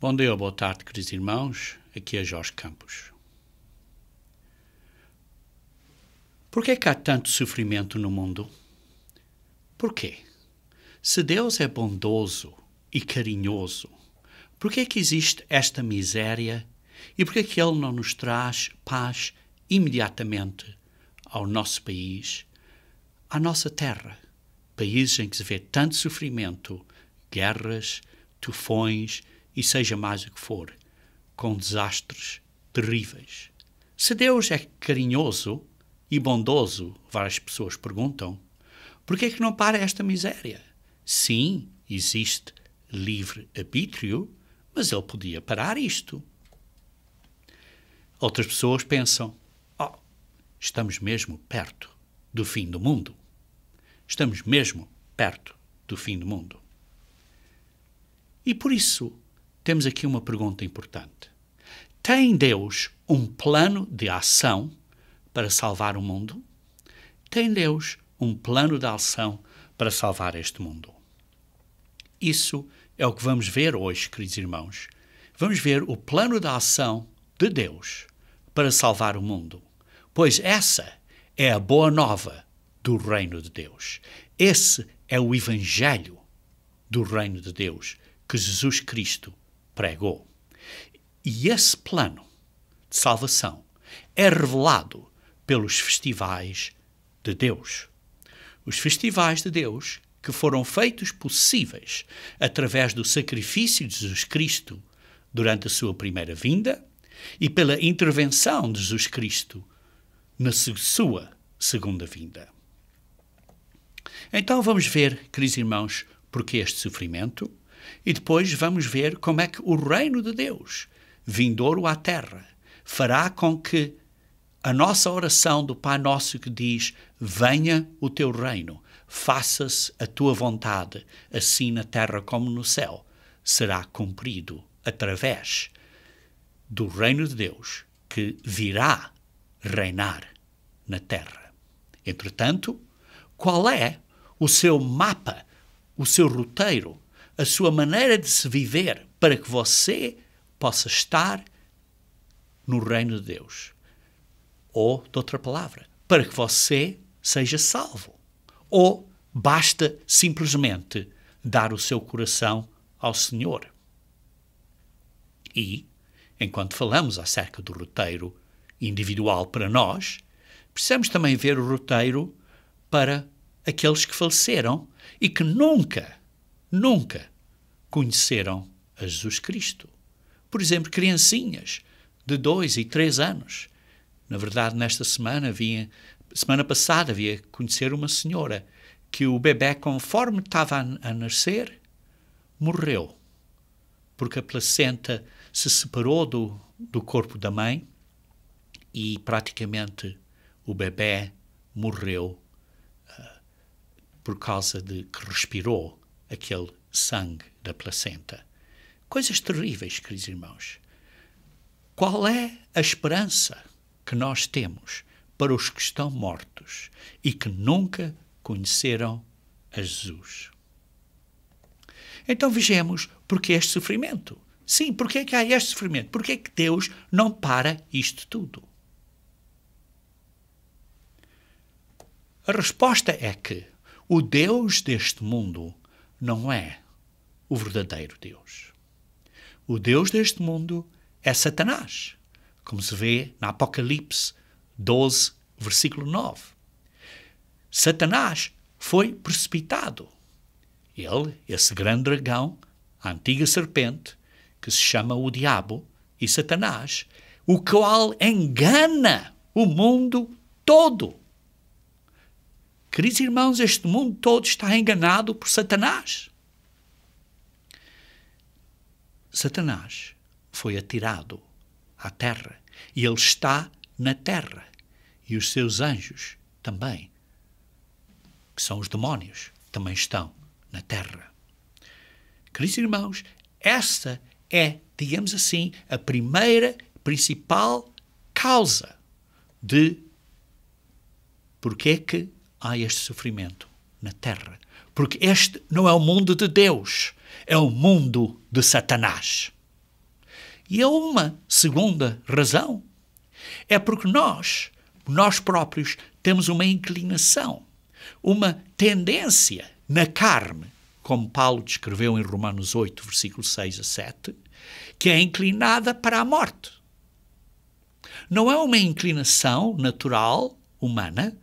Bom dia ou boa tarde, queridos irmãos. Aqui é Jorge Campos. Por que há tanto sofrimento no mundo? Por quê? Se Deus é bondoso e carinhoso, por que existe esta miséria e por que Ele não nos traz paz imediatamente ao nosso país, à nossa terra? Países em que se vê tanto sofrimento, guerras, tufões e seja mais o que for, com desastres terríveis. Se Deus é carinhoso e bondoso, várias pessoas perguntam, por que é que não para esta miséria? Sim, existe livre-arbítrio, mas Ele podia parar isto. Outras pessoas pensam, estamos mesmo perto do fim do mundo. Estamos mesmo perto do fim do mundo. E por isso, temos aqui uma pergunta importante. Tem Deus um plano de ação para salvar o mundo? Tem Deus um plano de ação para salvar este mundo? Isso é o que vamos ver hoje, queridos irmãos. Vamos ver o plano de ação de Deus para salvar o mundo. Pois essa é a boa nova do reino de Deus. Esse é o evangelho do reino de Deus que Jesus Cristo pregou. E esse plano de salvação é revelado pelos festivais de Deus. Os festivais de Deus que foram feitos possíveis através do sacrifício de Jesus Cristo durante a sua primeira vinda e pela intervenção de Jesus Cristo na sua segunda vinda. Então vamos ver, queridos irmãos, porque este sofrimento e depois vamos ver como é que o reino de Deus, vindouro à terra, fará com que a nossa oração do Pai Nosso que diz, venha o teu reino, faça-se a tua vontade, assim na terra como no céu, será cumprido através do reino de Deus que virá reinar na terra. Entretanto, qual é o seu mapa, o seu roteiro, a sua maneira de se viver para que você possa estar no reino de Deus? Ou, de outra palavra, para que você seja salvo. Ou basta simplesmente dar o seu coração ao Senhor. E, enquanto falamos acerca do roteiro individual para nós, precisamos também ver o roteiro para aqueles que faleceram e que nunca conheceram a Jesus Cristo. Por exemplo, criancinhas de 2 e 3 anos. Na verdade, semana passada, havia conhecer uma senhora que o bebé, conforme estava a nascer, morreu. Porque a placenta se separou do corpo da mãe e praticamente o bebé morreu por causa de que respirou aquele sangue da placenta. Coisas terríveis, queridos irmãos. Qual é a esperança que nós temos para os que estão mortos e que nunca conheceram a Jesus? Então vejamos porque este sofrimento. Sim, porque é que há este sofrimento? Porque é que Deus não para isto tudo? A resposta é que o Deus deste mundo não é o verdadeiro Deus. O Deus deste mundo é Satanás, como se vê na Apocalipse 12, versículo 9. Satanás foi precipitado. Ele, esse grande dragão, a antiga serpente, que se chama o diabo e Satanás, o qual engana o mundo todo. Queridos irmãos, este mundo todo está enganado por Satanás. Satanás foi atirado à terra e ele está na terra. E os seus anjos também, que são os demónios, também estão na terra. Queridos irmãos, esta é, digamos assim, a primeira principal causa de porque é que há este sofrimento na terra. Porque este não é o mundo de Deus, é o mundo de Satanás. E há uma segunda razão. É porque nós próprios, temos uma inclinação, uma tendência na carne, como Paulo descreveu em Romanos 8, versículos 6 a 7, que é inclinada para a morte. Não é uma inclinação natural, humana,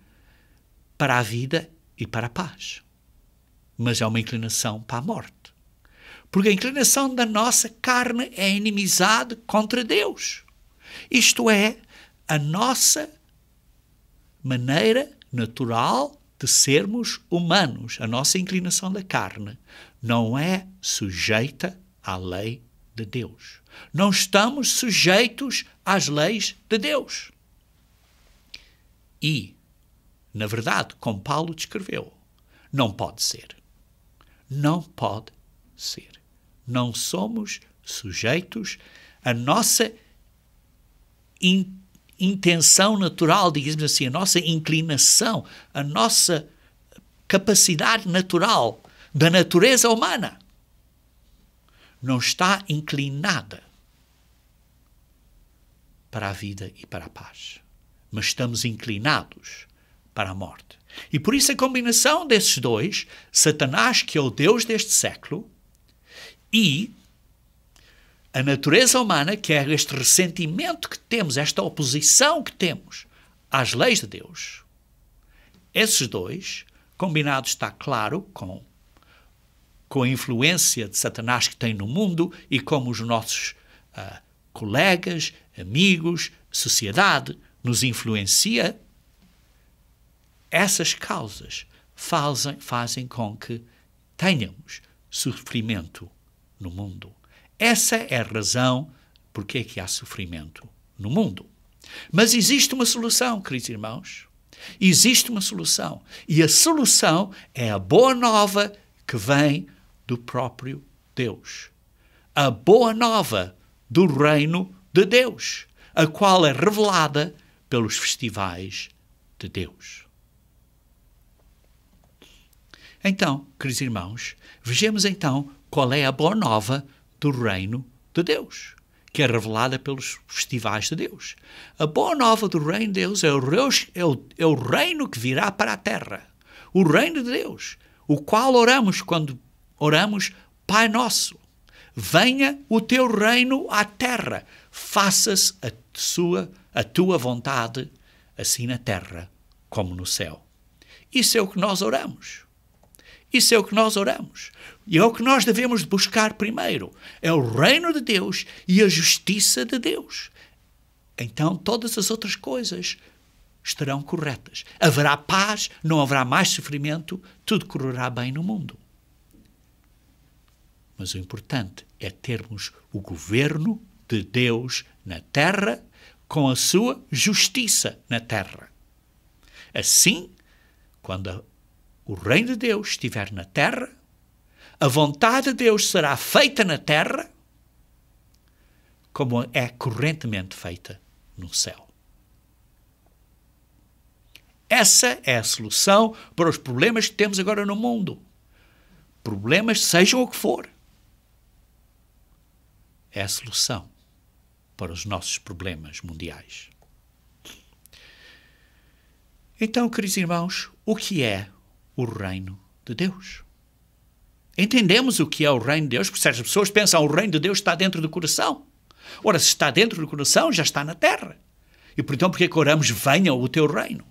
para a vida e para a paz, mas é uma inclinação para a morte. Porque a inclinação da nossa carne é inimizade contra Deus. Isto é, a nossa maneira natural de sermos humanos, a nossa inclinação da carne, não é sujeita à lei de Deus. Não estamos sujeitos às leis de Deus. E, na verdade, como Paulo descreveu, não pode ser. Não pode ser. Não somos sujeitos à nossa intenção natural, digamos assim, a nossa inclinação, a nossa capacidade natural da natureza humana não está inclinada para a vida e para a paz, mas estamos inclinados para a morte. E por isso a combinação desses dois, Satanás, que é o Deus deste século, e a natureza humana, que é este ressentimento que temos, esta oposição que temos às leis de Deus, esses dois, combinados, está claro, com a influência de Satanás que tem no mundo e como os nossos colegas, amigos, sociedade nos influencia, essas causas fazem com que tenhamos sofrimento no mundo. Essa é a razão porque é que há sofrimento no mundo. Mas existe uma solução, queridos irmãos. Existe uma solução. E a solução é a boa nova que vem do próprio Deus. A boa nova do reino de Deus, a qual é revelada pelos festivais de Deus. Então, queridos irmãos, vejamos então qual é a boa nova do reino de Deus, que é revelada pelos festivais de Deus. A boa nova do reino de Deus é o reino que virá para a terra. O reino de Deus, o qual oramos quando oramos, Pai Nosso, venha o teu reino à terra, faça-se a tua vontade, assim na terra como no céu. Isso é o que nós oramos. Isso é o que nós oramos. E é o que nós devemos buscar primeiro. É o reino de Deus e a justiça de Deus. Então todas as outras coisas estarão corretas. Haverá paz, não haverá mais sofrimento, tudo correrá bem no mundo. Mas o importante é termos o governo de Deus na terra com a sua justiça na terra. Assim, quando o reino de Deus estiver na terra, a vontade de Deus será feita na terra como é correntemente feita no céu. Essa é a solução para os problemas que temos agora no mundo. Problemas, sejam o que for. É a solução para os nossos problemas mundiais. Então, queridos irmãos, o que é o reino de Deus? Entendemos o que é o reino de Deus, porque certas pessoas pensam que o reino de Deus está dentro do coração. Ora, se está dentro do coração, já está na terra. E, portanto, porque é que oramos, venha o teu reino?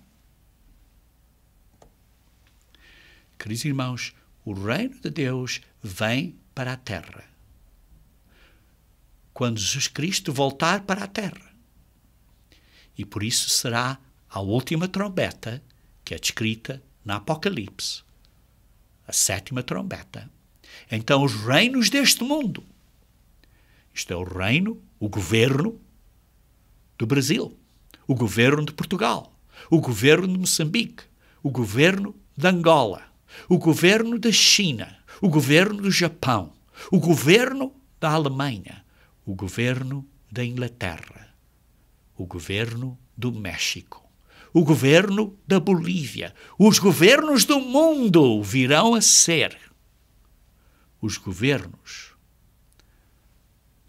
Queridos irmãos, o reino de Deus vem para a terra quando Jesus Cristo voltar para a terra. E por isso será a última trombeta que é descrita na Apocalipse, a 7ª trombeta. Então os reinos deste mundo, isto é o reino, o governo do Brasil, o governo de Portugal, o governo de Moçambique, o governo de Angola, o governo da China, o governo do Japão, o governo da Alemanha, o governo da Inglaterra, o governo do México, o governo da Bolívia, os governos do mundo virão a ser os governos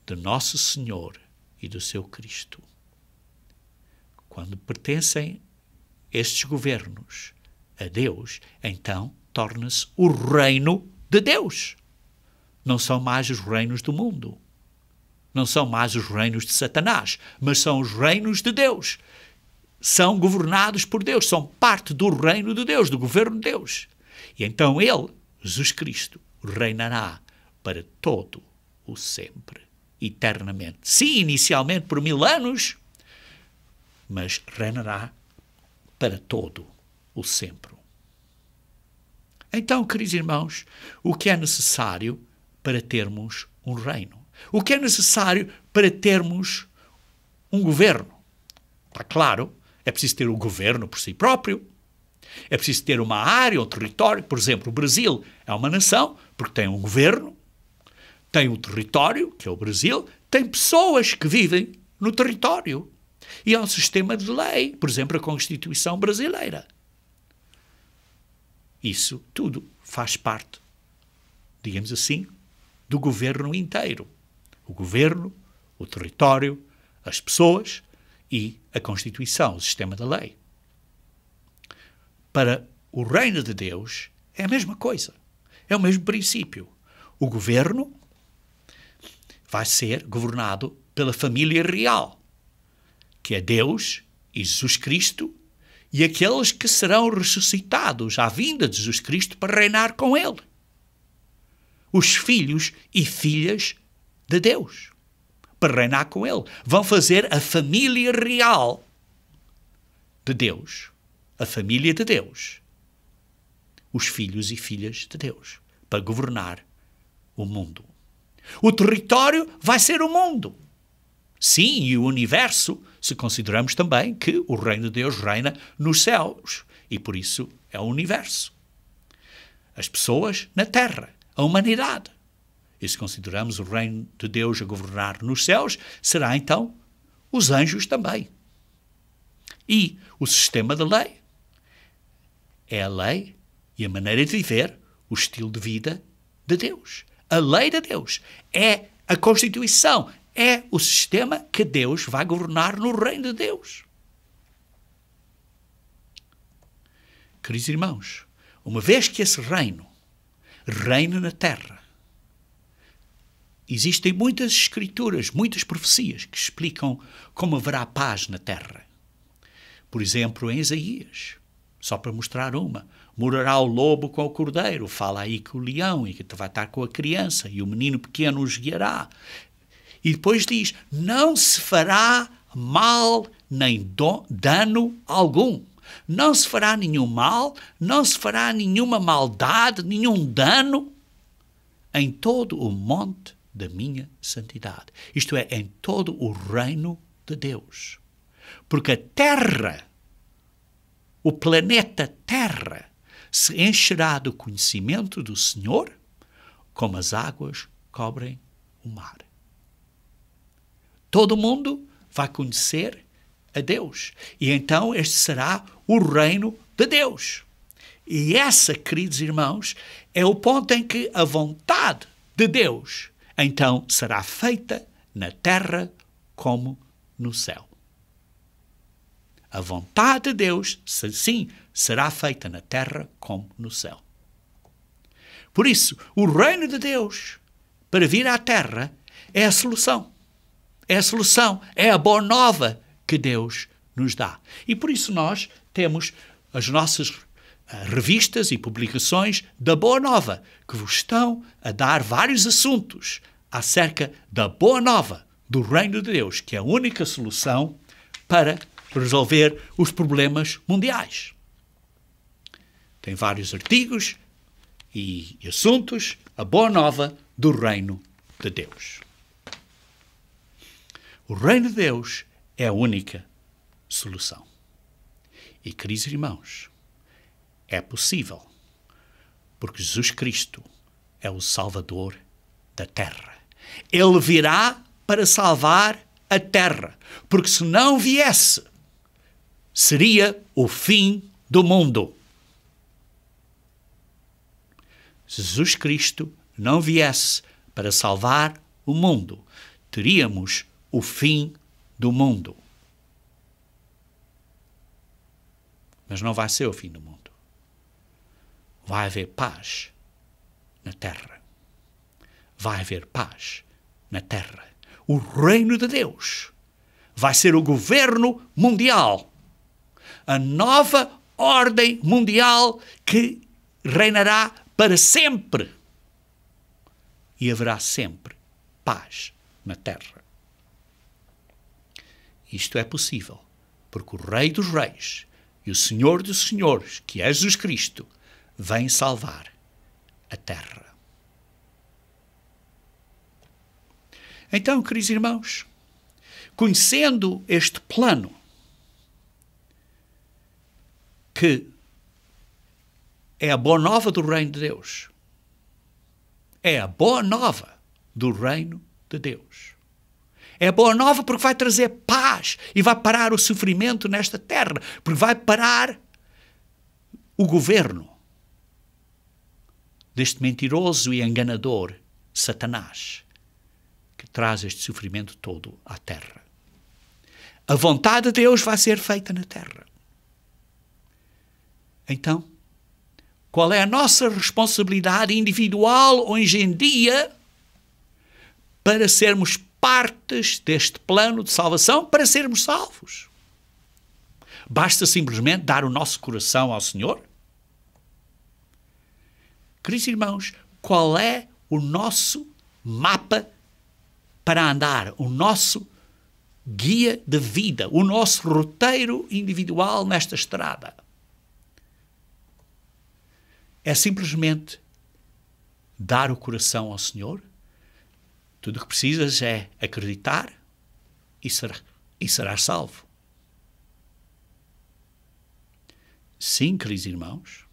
de Nosso Senhor e do seu Cristo. Quando pertencem estes governos a Deus, então torna-se o reino de Deus. Não são mais os reinos do mundo. Não são mais os reinos de Satanás, mas são os reinos de Deus. São governados por Deus, são parte do reino de Deus, do governo de Deus. E então ele, Jesus Cristo, reinará para todo o sempre, eternamente. Sim, inicialmente por 1000 anos, mas reinará para todo o sempre. Então, queridos irmãos, o que é necessário para termos um reino? O que é necessário para termos um governo? Está claro, é preciso ter o governo por si próprio. É preciso ter uma área, um território. Por exemplo, o Brasil é uma nação porque tem um governo, tem um território, que é o Brasil, tem pessoas que vivem no território. E há um sistema de lei, por exemplo, a Constituição brasileira. Isso tudo faz parte, digamos assim, do governo inteiro. O governo, o território, as pessoas e a Constituição, o sistema da lei. Para o reino de Deus é a mesma coisa. É o mesmo princípio. O governo vai ser governado pela família real, que é Deus e Jesus Cristo e aqueles que serão ressuscitados à vinda de Jesus Cristo para reinar com ele. Os filhos e filhas de Deus, para reinar com ele. Vão fazer a família real de Deus. A família de Deus. Os filhos e filhas de Deus, para governar o mundo. O território vai ser o mundo. Sim, e o universo, se consideramos também que o reino de Deus reina nos céus. E por isso é o universo. As pessoas na terra, a humanidade. E se consideramos o reino de Deus a governar nos céus, será então os anjos também. E o sistema da lei. É a lei e a maneira de viver, o estilo de vida de Deus. A lei de Deus é a Constituição, é o sistema que Deus vai governar no reino de Deus. Queridos irmãos, uma vez que esse reino reina na terra, existem muitas escrituras, muitas profecias que explicam como haverá paz na terra. Por exemplo, em Isaías, só para mostrar uma, morará o lobo com o cordeiro, fala aí que o leão e que vai estar com a criança e o menino pequeno os guiará. E depois diz, não se fará mal nem dano algum. Não se fará nenhum mal, não se fará nenhuma maldade, nenhum dano em todo o monte da minha santidade. Isto é, em todo o reino de Deus. Porque a terra, o planeta Terra, se encherá do conhecimento do Senhor, como as águas cobrem o mar. Todo mundo vai conhecer a Deus. E então este será o reino de Deus. E essa, queridos irmãos, é o ponto em que a vontade de Deus então será feita na terra como no céu. A vontade de Deus, sim, será feita na terra como no céu. Por isso, o reino de Deus, para vir à terra, é a solução. É a solução, é a boa nova que Deus nos dá. E por isso nós temos as nossas revistas e publicações da Boa Nova, que vos estão a dar vários assuntos acerca da Boa Nova do Reino de Deus, que é a única solução para resolver os problemas mundiais. Tem vários artigos e assuntos, a Boa Nova do Reino de Deus. O Reino de Deus é a única solução. E, queridos irmãos, é possível, porque Jesus Cristo é o Salvador da terra. Ele virá para salvar a terra, porque se não viesse, seria o fim do mundo. Se Jesus Cristo não viesse para salvar o mundo, teríamos o fim do mundo. Mas não vai ser o fim do mundo. Vai haver paz na terra. Vai haver paz na terra. O reino de Deus vai ser o governo mundial. A nova ordem mundial que reinará para sempre. E haverá sempre paz na terra. Isto é possível porque o Rei dos Reis e o Senhor dos Senhores, que é Jesus Cristo, vem salvar a terra. Então, queridos irmãos, conhecendo este plano que é a boa nova do reino de Deus, é a boa nova do reino de Deus. É boa nova porque vai trazer paz e vai parar o sofrimento nesta terra, porque vai parar o governo deste mentiroso e enganador Satanás, que traz este sofrimento todo à terra. A vontade de Deus vai ser feita na terra. Então, qual é a nossa responsabilidade individual hoje em dia para sermos partes deste plano de salvação, para sermos salvos? Basta simplesmente dar o nosso coração ao Senhor? Queridos irmãos, qual é o nosso mapa para andar, o nosso guia de vida, o nosso roteiro individual nesta estrada? É simplesmente dar o coração ao Senhor? Tudo o que precisas é acreditar e serás salvo. Sim, queridos irmãos,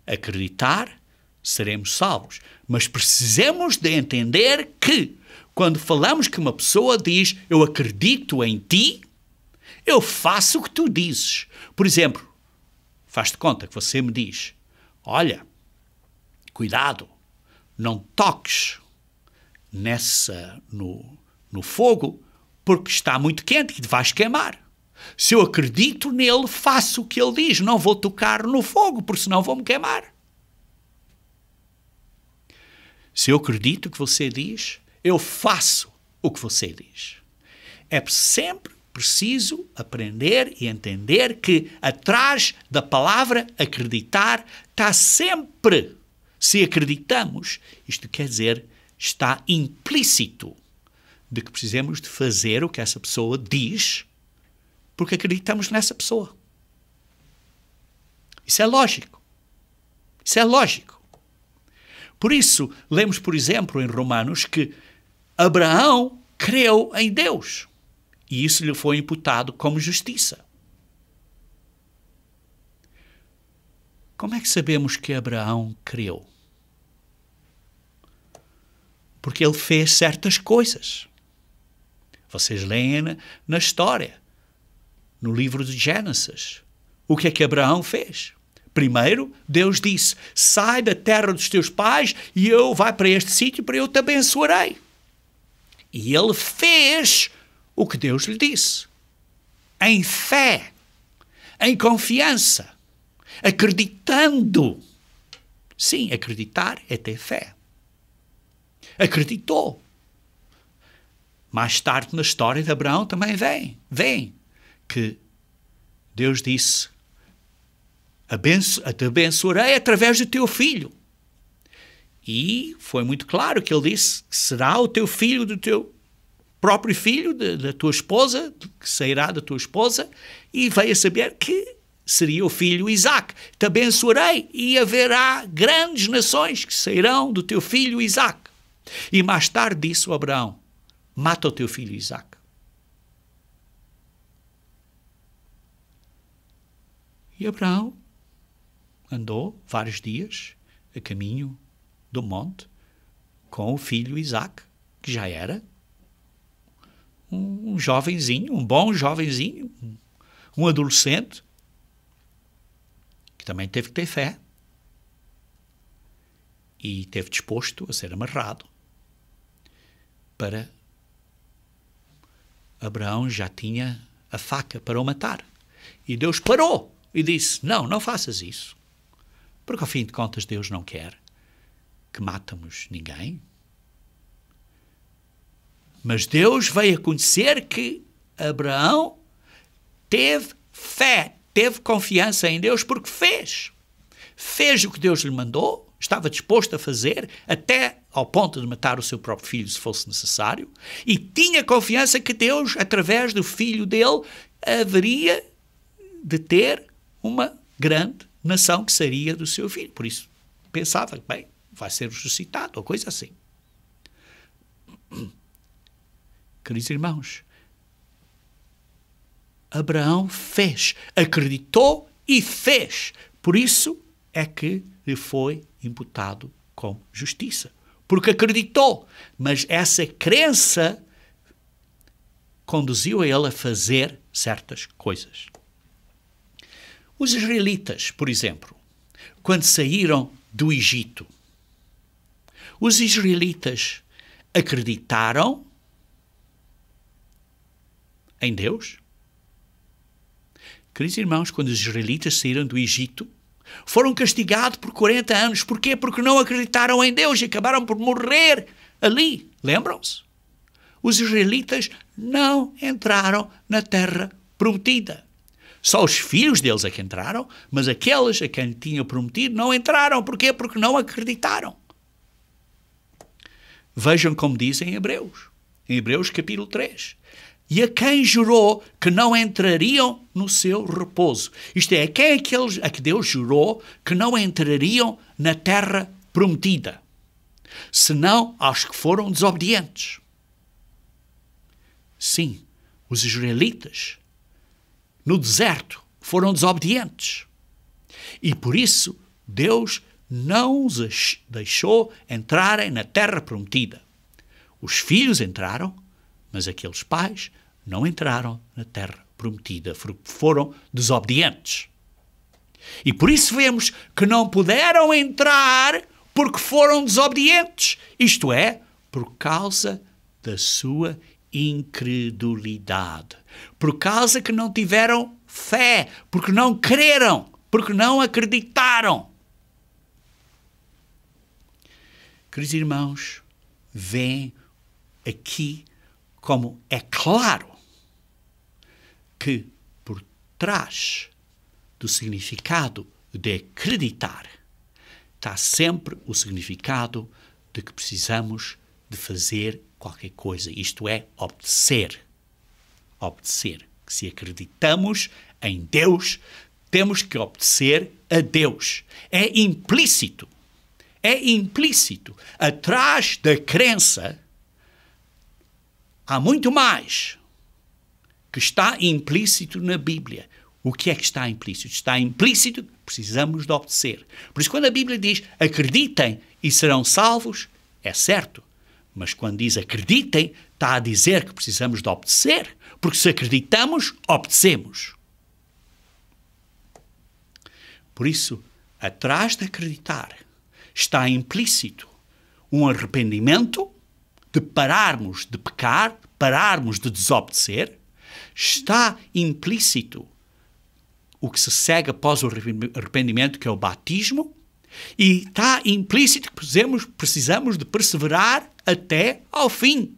acreditar, seremos salvos. Mas precisamos de entender que, quando falamos que uma pessoa diz, eu acredito em ti, eu faço o que tu dizes. Por exemplo, faz-te conta que você me diz, olha, cuidado, não toques no fogo, porque está muito quente e te vais queimar. Se eu acredito nele, faço o que ele diz, não vou tocar no fogo, porque senão vou-me queimar. Se eu acredito o que você diz, eu faço o que você diz. É sempre preciso aprender e entender que atrás da palavra acreditar está sempre, se acreditamos, isto quer dizer, está implícito de que precisamos de fazer o que essa pessoa diz porque acreditamos nessa pessoa. Isso é lógico. Isso é lógico. Por isso, lemos, por exemplo, em Romanos que Abraão creu em Deus e isso lhe foi imputado como justiça. Como é que sabemos que Abraão creu? Porque ele fez certas coisas. Vocês leem na história, no livro de Gênesis. O que é que Abraão fez? Primeiro, Deus disse, sai da terra dos teus pais e vai para este sítio para eu te abençoarei. E ele fez o que Deus lhe disse. Em fé, em confiança, acreditando. Sim, acreditar é ter fé. Acreditou. Mais tarde na história de Abraão também vem que Deus disse, te abençoarei através do teu filho. E foi muito claro que ele disse que será o teu filho do teu próprio filho, da tua esposa, que sairá da tua esposa, e veio a saber que seria o filho Isaac. Te abençoarei e haverá grandes nações que sairão do teu filho Isaac. E mais tarde disse o Abraão, mata o teu filho Isaac. E Abraão andou vários dias a caminho do monte com o filho Isaac, que já era um jovenzinho, um bom jovenzinho, um adolescente, que também teve que ter fé e esteve disposto a ser amarrado para Abraão já tinha a faca para o matar. E Deus parou e disse, não faças isso. Porque, ao fim de contas, Deus não quer que matemos ninguém. Mas Deus veio a conhecer que Abraão teve fé, teve confiança em Deus porque fez. Fez o que Deus lhe mandou, estava disposto a fazer, até ao ponto de matar o seu próprio filho se fosse necessário, e tinha confiança que Deus, através do filho dele, haveria de ter uma grande nação que seria do seu filho. Por isso, pensava, bem, vai ser ressuscitado, ou coisa assim. Queridos irmãos, Abraão fez, acreditou e fez. Por isso é que lhe foi imputado com justiça. Porque acreditou, mas essa crença conduziu a ele a fazer certas coisas. Os israelitas, por exemplo, quando saíram do Egito, os israelitas acreditaram em Deus? Queridos irmãos, quando os israelitas saíram do Egito, foram castigados por 40 anos. Porquê? Porque não acreditaram em Deus e acabaram por morrer ali. Lembram-se? Os israelitas não entraram na terra prometida. Só os filhos deles é que entraram, mas aqueles a quem tinham prometido não entraram. Porquê? Porque não acreditaram. Vejam como diz em Hebreus capítulo 3. E a quem jurou que não entrariam no seu repouso. Isto é, a que Deus jurou que não entrariam na terra prometida, senão aos que foram desobedientes. Sim, os israelitas no deserto foram desobedientes. E por isso Deus não os deixou entrarem na terra prometida. Os filhos entraram, mas aqueles pais não entraram na terra prometida, foram desobedientes. E por isso vemos que não puderam entrar porque foram desobedientes. Isto é, por causa da sua incredulidade. Por causa que não tiveram fé, porque não creram, porque não acreditaram. Queridos irmãos, veem aqui como é claro que por trás do significado de acreditar está sempre o significado de que precisamos de fazer qualquer coisa, isto é, obedecer. Obedecer. Que se acreditamos em Deus, temos que obedecer a Deus. É implícito. É implícito. Atrás da crença há muito mais que está implícito na Bíblia. O que é que está implícito? Está implícito que precisamos de obedecer. Por isso, quando a Bíblia diz acreditem e serão salvos, é certo. Mas quando diz acreditem, está a dizer que precisamos de obedecer. Porque se acreditamos, obedecemos. Por isso, atrás de acreditar, está implícito um arrependimento de pararmos de pecar, pararmos de desobedecer. Está implícito o que se segue após o arrependimento, que é o batismo, e está implícito que precisamos de perseverar até ao fim.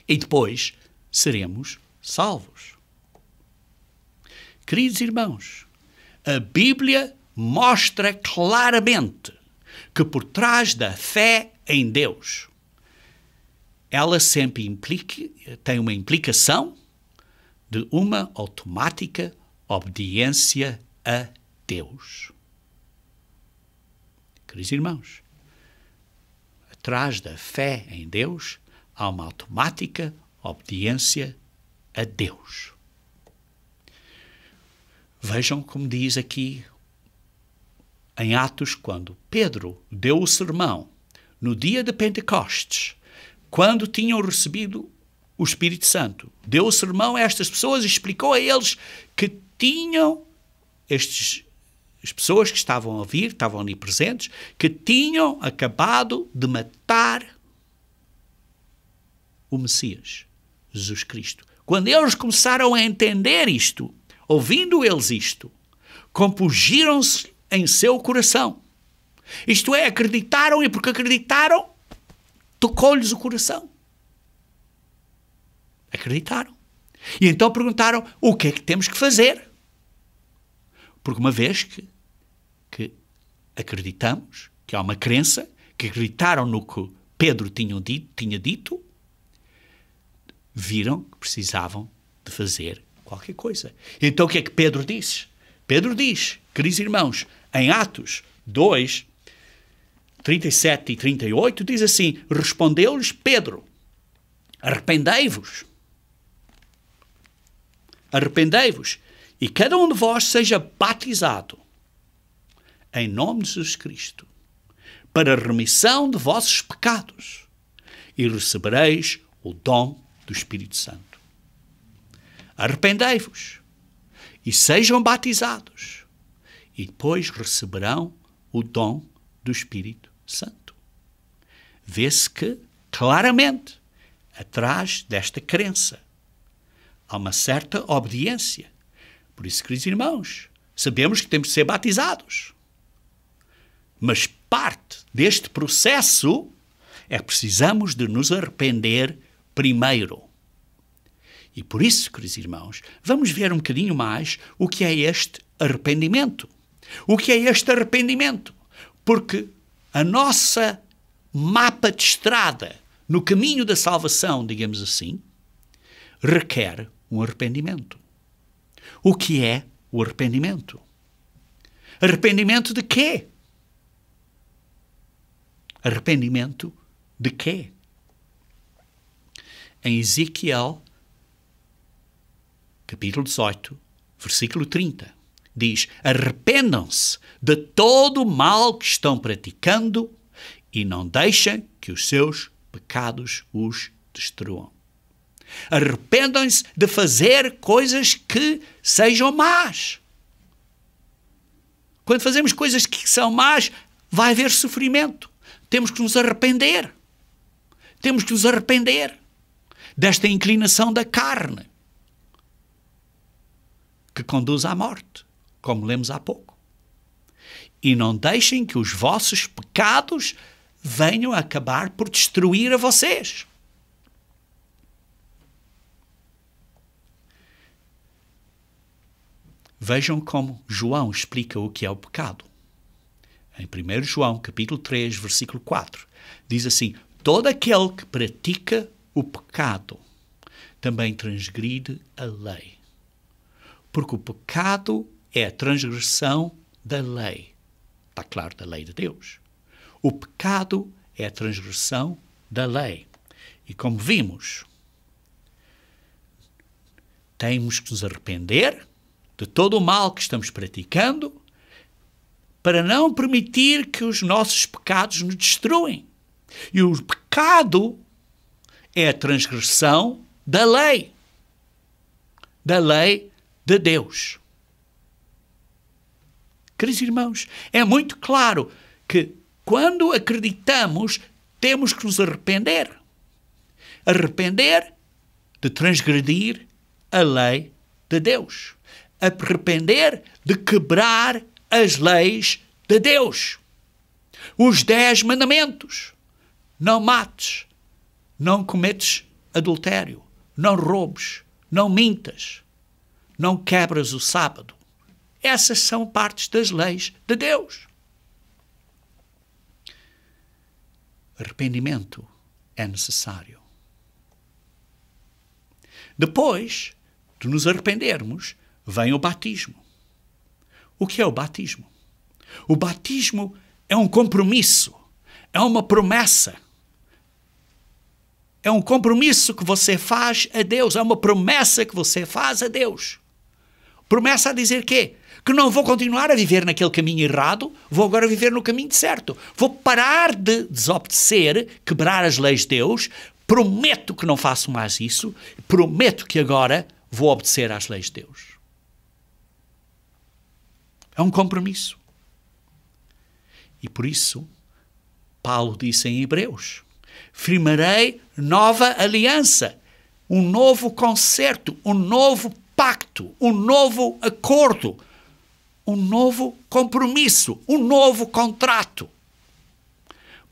E depois seremos salvos. Queridos irmãos, a Bíblia mostra claramente que por trás da fé em Deus, ela sempre tem uma implicação de uma automática obediência a Deus. Queridos irmãos, atrás da fé em Deus há uma automática obediência a Deus. Vejam como diz aqui em Atos, quando Pedro deu o sermão no dia de Pentecostes, quando tinham recebido o Espírito Santo, deu o sermão a estas pessoas e explicou a eles que tinham, as pessoas que estavam a ouvir, estavam ali presentes, que tinham acabado de matar o Messias, Jesus Cristo. Quando eles começaram a entender isto, ouvindo eles isto, compungiram-se em seu coração. Isto é, acreditaram, e porque acreditaram, tocou-lhes o coração. Acreditaram. E então perguntaram, o que é que temos que fazer? Porque uma vez que acreditamos, que há uma crença, que acreditaram no que Pedro tinha dito, viram que precisavam de fazer qualquer coisa. Então o que é que Pedro diz? Pedro diz, queridos irmãos, em Atos 2, 37 e 38, diz assim, respondeu-lhes Pedro, arrependei-vos, e cada um de vós seja batizado em nome de Jesus Cristo, para a remissão de vossos pecados, e recebereis o dom do Espírito Santo. Arrependei-vos e sejam batizados, e depois receberão o dom do Espírito Santo. Vê-se que, claramente, atrás desta crença, há uma certa obediência. Por isso, queridos irmãos, sabemos que temos de ser batizados. Mas parte deste processo é que precisamos de nos arrepender primeiro. E por isso, queridos irmãos, vamos ver um bocadinho mais o que é este arrependimento. O que é este arrependimento? Porque a nossa mapa de estrada no caminho da salvação, digamos assim, requer um arrependimento. O que é o arrependimento? Arrependimento de quê? Arrependimento de quê? Em Ezequiel, capítulo 18, versículo 30, diz, arrependam-se de todo o mal que estão praticando e não deixem que os seus pecados os destruam. Arrependam-se de fazer coisas que sejam más. Quando fazemos coisas que são más, vai haver sofrimento. Temos que nos arrepender. Temos que nos arrepender desta inclinação da carne que conduz à morte, como lemos há pouco. E não deixem que os vossos pecados venham a acabar por destruir a vocês. Vejam como João explica o que é o pecado. Em 1 João, capítulo 3, versículo 4, diz assim, todo aquele que pratica o pecado também transgride a lei. Porque o pecado é a transgressão da lei. Está claro, da lei de Deus. O pecado é a transgressão da lei. E como vimos, temos que nos arrepender de todo o mal que estamos praticando para não permitir que os nossos pecados nos destruam. E o pecado é a transgressão da lei de Deus. Queridos irmãos, é muito claro que quando acreditamos, temos que nos arrepender. Arrepender de transgredir a lei de Deus. Arrepender de quebrar as leis de Deus. Os 10 mandamentos. Não mates, não cometes adultério, não roubes, não mintas, não quebras o sábado. Essas são partes das leis de Deus. Arrependimento é necessário. Depois de nos arrependermos, vem o batismo. O que é o batismo? O batismo é um compromisso, é uma promessa. É um compromisso que você faz a Deus, é uma promessa que você faz a Deus. Promessa a dizer quê? Que não vou continuar a viver naquele caminho errado, vou agora viver no caminho certo. Vou parar de desobedecer, quebrar as leis de Deus, prometo que não faço mais isso, prometo que agora vou obedecer às leis de Deus. É um compromisso. E por isso, Paulo disse em Hebreus, firmarei nova aliança, um novo concerto, um novo pacto, um novo acordo, um novo compromisso, um novo contrato.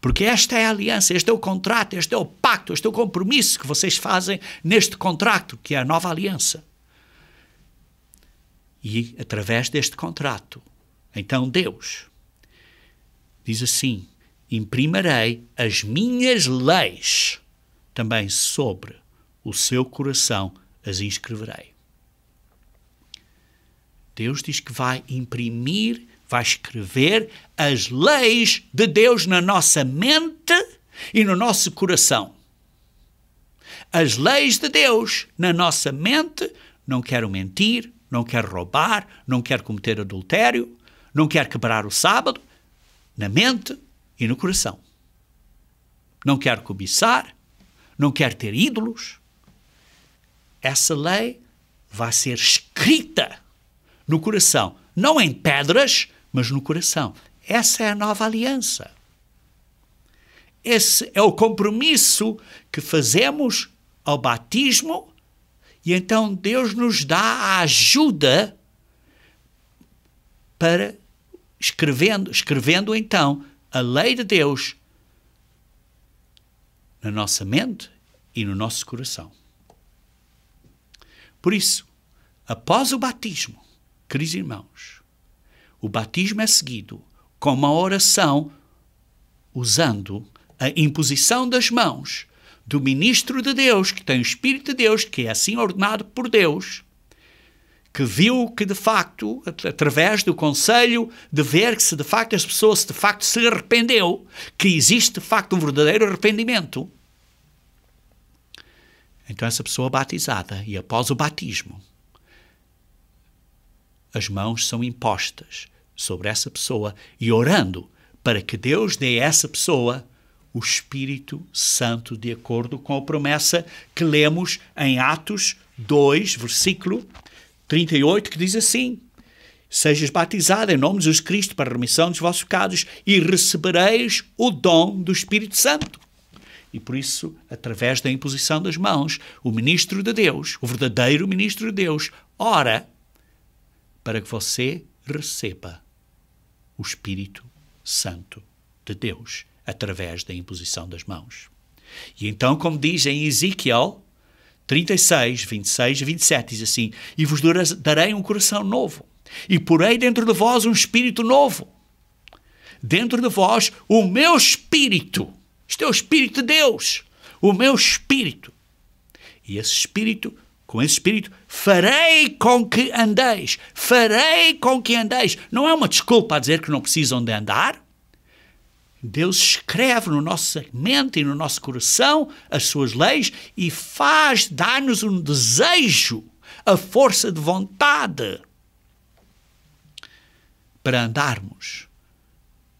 Porque esta é a aliança, este é o contrato, este é o pacto, este é o compromisso que vocês fazem neste contrato, que é a nova aliança. E através deste contrato, então Deus diz assim: imprimirei as minhas leis também sobre o seu coração, as inscreverei. Deus diz que vai imprimir, vai escrever as leis de Deus na nossa mente e no nosso coração. As leis de Deus na nossa mente: não quero mentir, não quero roubar, não quero cometer adultério, não quero quebrar o sábado, na mente e no coração. Não quero cobiçar, não quero ter ídolos. Essa lei vai ser escrita no coração, não em pedras, mas no coração. Essa é a nova aliança. Esse é o compromisso que fazemos ao batismo, e então Deus nos dá a ajuda para escrevendo então a lei de Deus na nossa mente e no nosso coração. Por isso, após o batismo, queridos irmãos, o batismo é seguido com uma oração usando a imposição das mãos do ministro de Deus, que tem o Espírito de Deus, que é assim ordenado por Deus, que viu que de facto, através do conselho, de ver que se de facto as pessoas de facto se arrependeu, que existe de facto um verdadeiro arrependimento, então essa pessoa batizada, e após o batismo, as mãos são impostas sobre essa pessoa e orando para que Deus dê a essa pessoa o Espírito Santo, de acordo com a promessa que lemos em Atos 2, versículo 38, que diz assim: sejas batizado em nome de Jesus Cristo para a remissão dos vossos pecados e recebereis o dom do Espírito Santo. E por isso, através da imposição das mãos, o ministro de Deus, o verdadeiro ministro de Deus, ora para que você receba o Espírito Santo de Deus através da imposição das mãos. E então, como diz em Ezequiel 36, 26 e 27, diz assim: e vos darei um coração novo, e porei dentro de vós um espírito novo. Dentro de vós o meu espírito. Isto é o Espírito de Deus. O meu espírito. E esse espírito, com esse espírito, farei com que andeis. Farei com que andeis. Não é uma desculpa a dizer que não precisam de andar. Deus escreve no nossa mente e no nosso coração as suas leis e dá-nos um desejo, a força de vontade para andarmos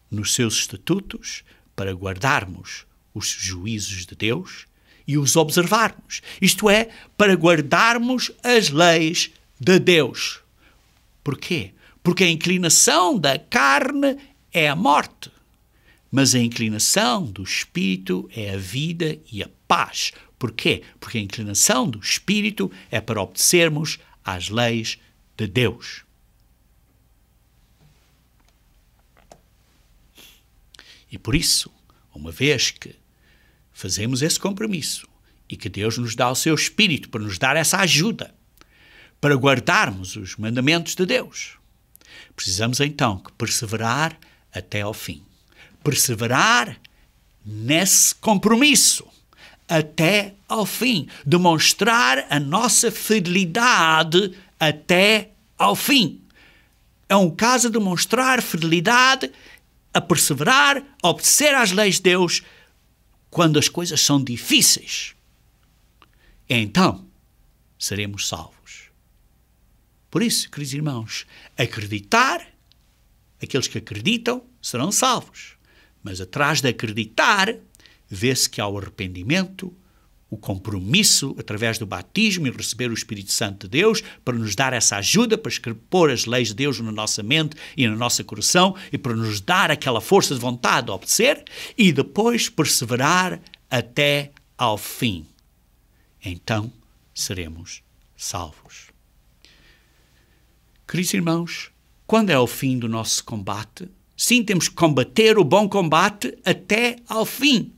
nos seus estatutos, para guardarmos os juízos de Deus e os observarmos. Isto é, para guardarmos as leis de Deus. Porquê? Porque a inclinação da carne é a morte, mas a inclinação do Espírito é a vida e a paz. Porquê? Porque a inclinação do Espírito é para obedecermos às leis de Deus. E por isso, uma vez que fazemos esse compromisso e que Deus nos dá o seu Espírito para nos dar essa ajuda, para guardarmos os mandamentos de Deus, precisamos então que perseverar até ao fim. Perseverar nesse compromisso até ao fim. Demonstrar a nossa fidelidade até ao fim. É um caso de demonstrar fidelidade, a perseverar, a obedecer às leis de Deus quando as coisas são difíceis. Então, seremos salvos. Por isso, queridos irmãos, acreditar, aqueles que acreditam serão salvos. Mas atrás de acreditar, vê-se que há o arrependimento, o compromisso através do batismo e receber o Espírito Santo de Deus para nos dar essa ajuda, para pôr as leis de Deus na nossa mente e no nosso coração e para nos dar aquela força de vontade de obedecer e depois perseverar até ao fim. Então seremos salvos. Queridos irmãos, quando é o fim do nosso combate? Sim, temos que combater o bom combate até ao fim.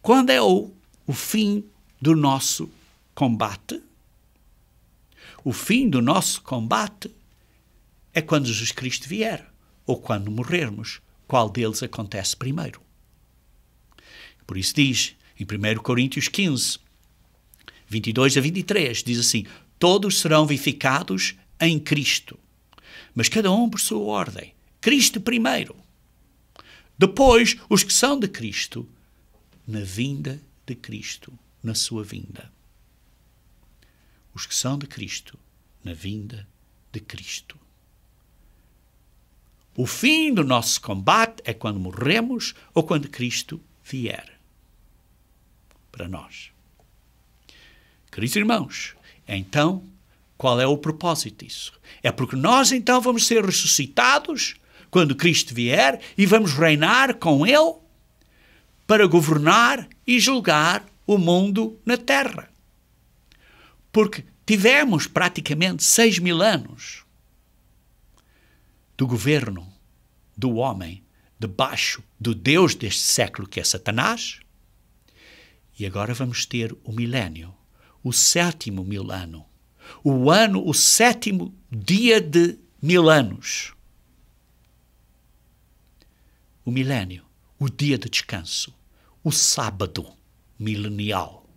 Quando é o fim do nosso combate? O fim do nosso combate é quando Jesus Cristo vier, ou quando morrermos. Qual deles acontece primeiro? Por isso diz, em 1 Coríntios 15, 22 a 23, diz assim: todos serão vivificados em Cristo, mas cada um por sua ordem. Cristo primeiro. Depois, os que são de Cristo, na vinda de Cristo, na sua vinda. Os que são de Cristo, na vinda de Cristo. O fim do nosso combate é quando morremos ou quando Cristo vier para nós. Queridos irmãos, então, qual é o propósito disso? É porque nós então vamos ser ressuscitados quando Cristo vier e vamos reinar com Ele para governar e julgar o mundo na terra. Porque tivemos praticamente 6.000 anos do governo do homem debaixo do Deus deste século, que é Satanás, e agora vamos ter o milénio, o 7º milênio, o 7º dia de 1000 anos. O milénio, o dia de descanso, o sábado milenial.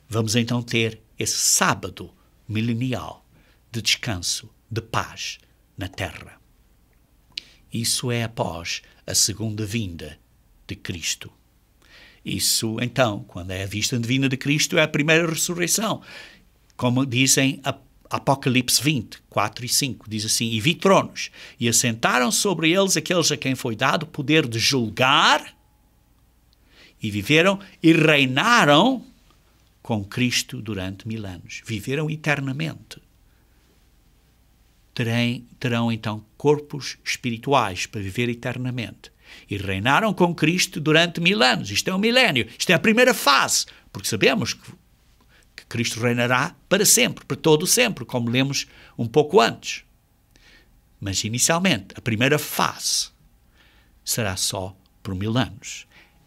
Vamos então ter esse sábado milenial de descanso, de paz na terra. Isso é após a segunda vinda de Cristo. Isso, então, quando é a vista divina de Cristo, é a primeira ressurreição. Como dizem Apocalipse 20, 4 e 5, diz assim: e vi tronos, e assentaram sobre eles aqueles a quem foi dado o poder de julgar, e viveram e reinaram com Cristo durante 1000 anos. Viveram eternamente. Terão então corpos espirituais para viver eternamente. E reinaram com Cristo durante 1000 anos. Isto é um milénio. Isto é a primeira fase. Porque sabemos que Cristo reinará para sempre, para todo sempre, como lemos um pouco antes. Mas inicialmente, a primeira fase será só por 1000 anos.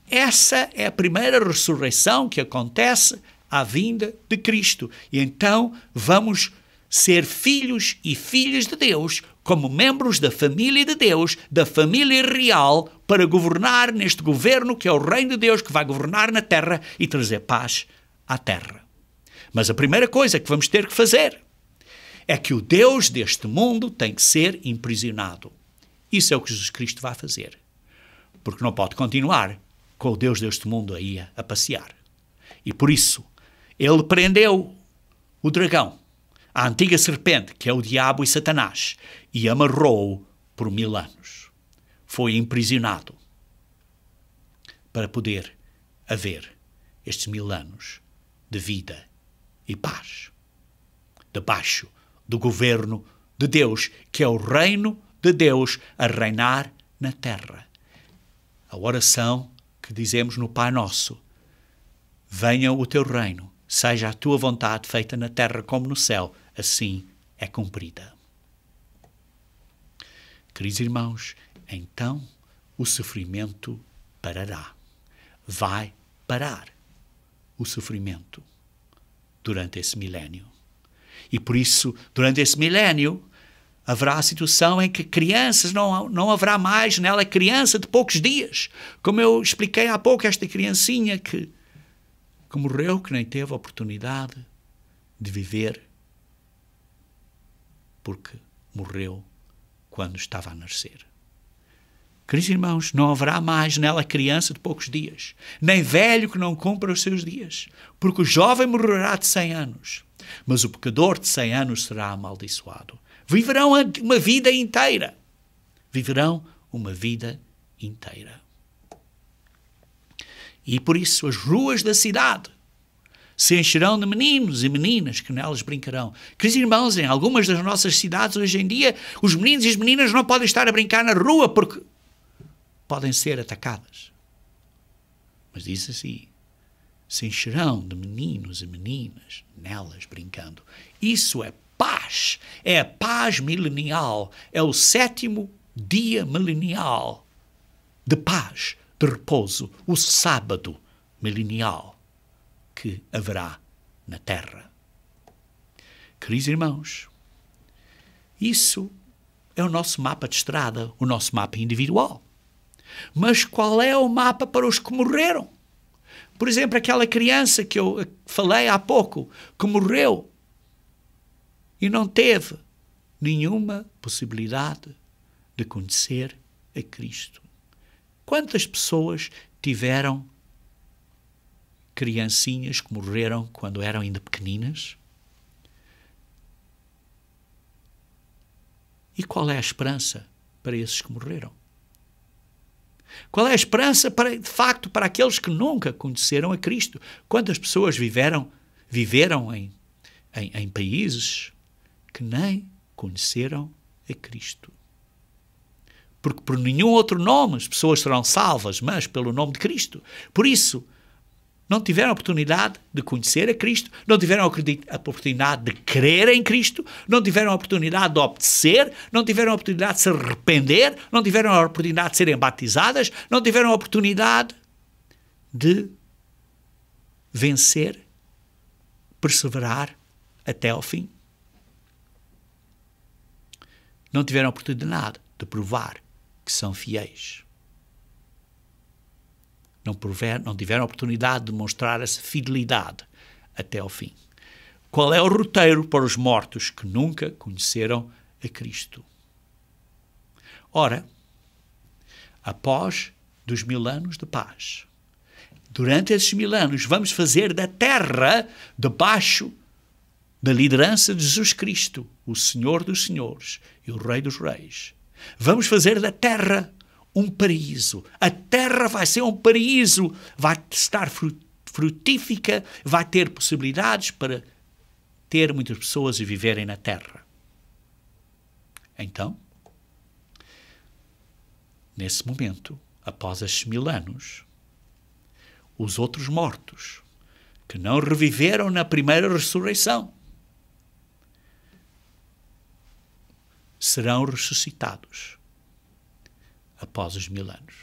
Essa é a primeira ressurreição que acontece à vinda de Cristo. E então vamos ser filhos e filhas de Deus, como membros da família de Deus, da família real, para governar neste governo que é o reino de Deus, que vai governar na terra e trazer paz à terra. Mas a primeira coisa que vamos ter que fazer é que o Deus deste mundo tem que ser imprisionado. Isso é o que Jesus Cristo vai fazer. Porque não pode continuar com o Deus deste mundo aí a passear. E por isso, ele prendeu o dragão, a antiga serpente, que é o diabo e Satanás, e amarrou-o por 1000 anos. Foi imprisionado para poder haver estes 1000 anos de vida e paz, debaixo do governo de Deus, que é o reino de Deus a reinar na terra. A oração que dizemos no Pai Nosso: venha o teu reino, seja a tua vontade feita na terra como no céu, assim é cumprida. Queridos irmãos, então o sofrimento parará. Vai parar o sofrimento durante esse milénio. E por isso, durante esse milénio, haverá a situação em que crianças, não haverá mais nela criança de poucos dias. Como eu expliquei há pouco, esta criancinha que morreu, que nem teve a oportunidade de viver, porque morreu quando estava a nascer. Queridos irmãos, não haverá mais nela criança de poucos dias, nem velho que não cumpra os seus dias, porque o jovem morrerá de 100 anos, mas o pecador de 100 anos será amaldiçoado. Viverão uma vida inteira. Viverão uma vida inteira. E por isso as ruas da cidade se encherão de meninos e meninas que nelas brincarão. Queridos irmãos, em algumas das nossas cidades hoje em dia, os meninos e as meninas não podem estar a brincar na rua porque podem ser atacadas. Mas diz assim: se encherão de meninos e meninas nelas brincando. Isso é paz. É a paz milenial. É o 7º dia milenial de paz, de repouso, o sábado milenial que haverá na Terra. Queridos irmãos, isso é o nosso mapa de estrada, o nosso mapa individual. Mas qual é o mapa para os que morreram? Por exemplo, aquela criança que eu falei há pouco, que morreu e não teve nenhuma possibilidade de conhecer a Cristo. Quantas pessoas tiveram criancinhas que morreram quando eram ainda pequeninas? E qual é a esperança para esses que morreram? Qual é a esperança, de facto, para aqueles que nunca conheceram a Cristo? Quantas pessoas viveram em países que nem conheceram a Cristo? Porque por nenhum outro nome as pessoas serão salvas, mas pelo nome de Cristo. Por isso, não tiveram a oportunidade de conhecer a Cristo, não tiveram a oportunidade de crer em Cristo, não tiveram a oportunidade de obedecer, não tiveram a oportunidade de se arrepender, não tiveram a oportunidade de serem batizadas, não tiveram a oportunidade de vencer, perseverar até ao fim. Não tiveram a oportunidade de provar que são fiéis. Não tiveram a oportunidade de mostrar essa fidelidade até ao fim. Qual é o roteiro para os mortos que nunca conheceram a Cristo? Ora, após 2000 anos de paz, durante esses 1000 anos, vamos fazer da terra, debaixo da liderança de Jesus Cristo, o Senhor dos Senhores e o Rei dos Reis, vamos fazer da terra um paraíso. A terra vai ser um paraíso, vai estar frutífica, vai ter possibilidades para ter muitas pessoas a viverem na terra. Então, nesse momento, após esses 1000 anos, os outros mortos, que não reviveram na primeira ressurreição, serão ressuscitados após os 1000 anos.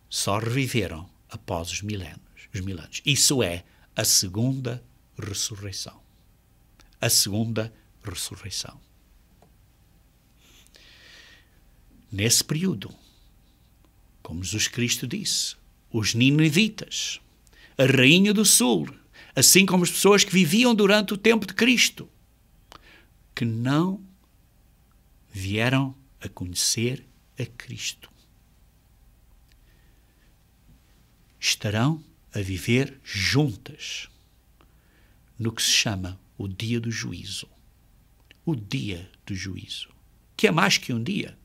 Só reviveram após os 1000 anos. Isso é a segunda ressurreição. A segunda ressurreição. Nesse período, como Jesus Cristo disse, os ninivitas, a rainha do sul, assim como as pessoas que viviam durante o tempo de Cristo, que não vieram a conhecer a Cristo, estarão a viver juntas no que se chama o dia do juízo. O dia do juízo, que é mais que um dia,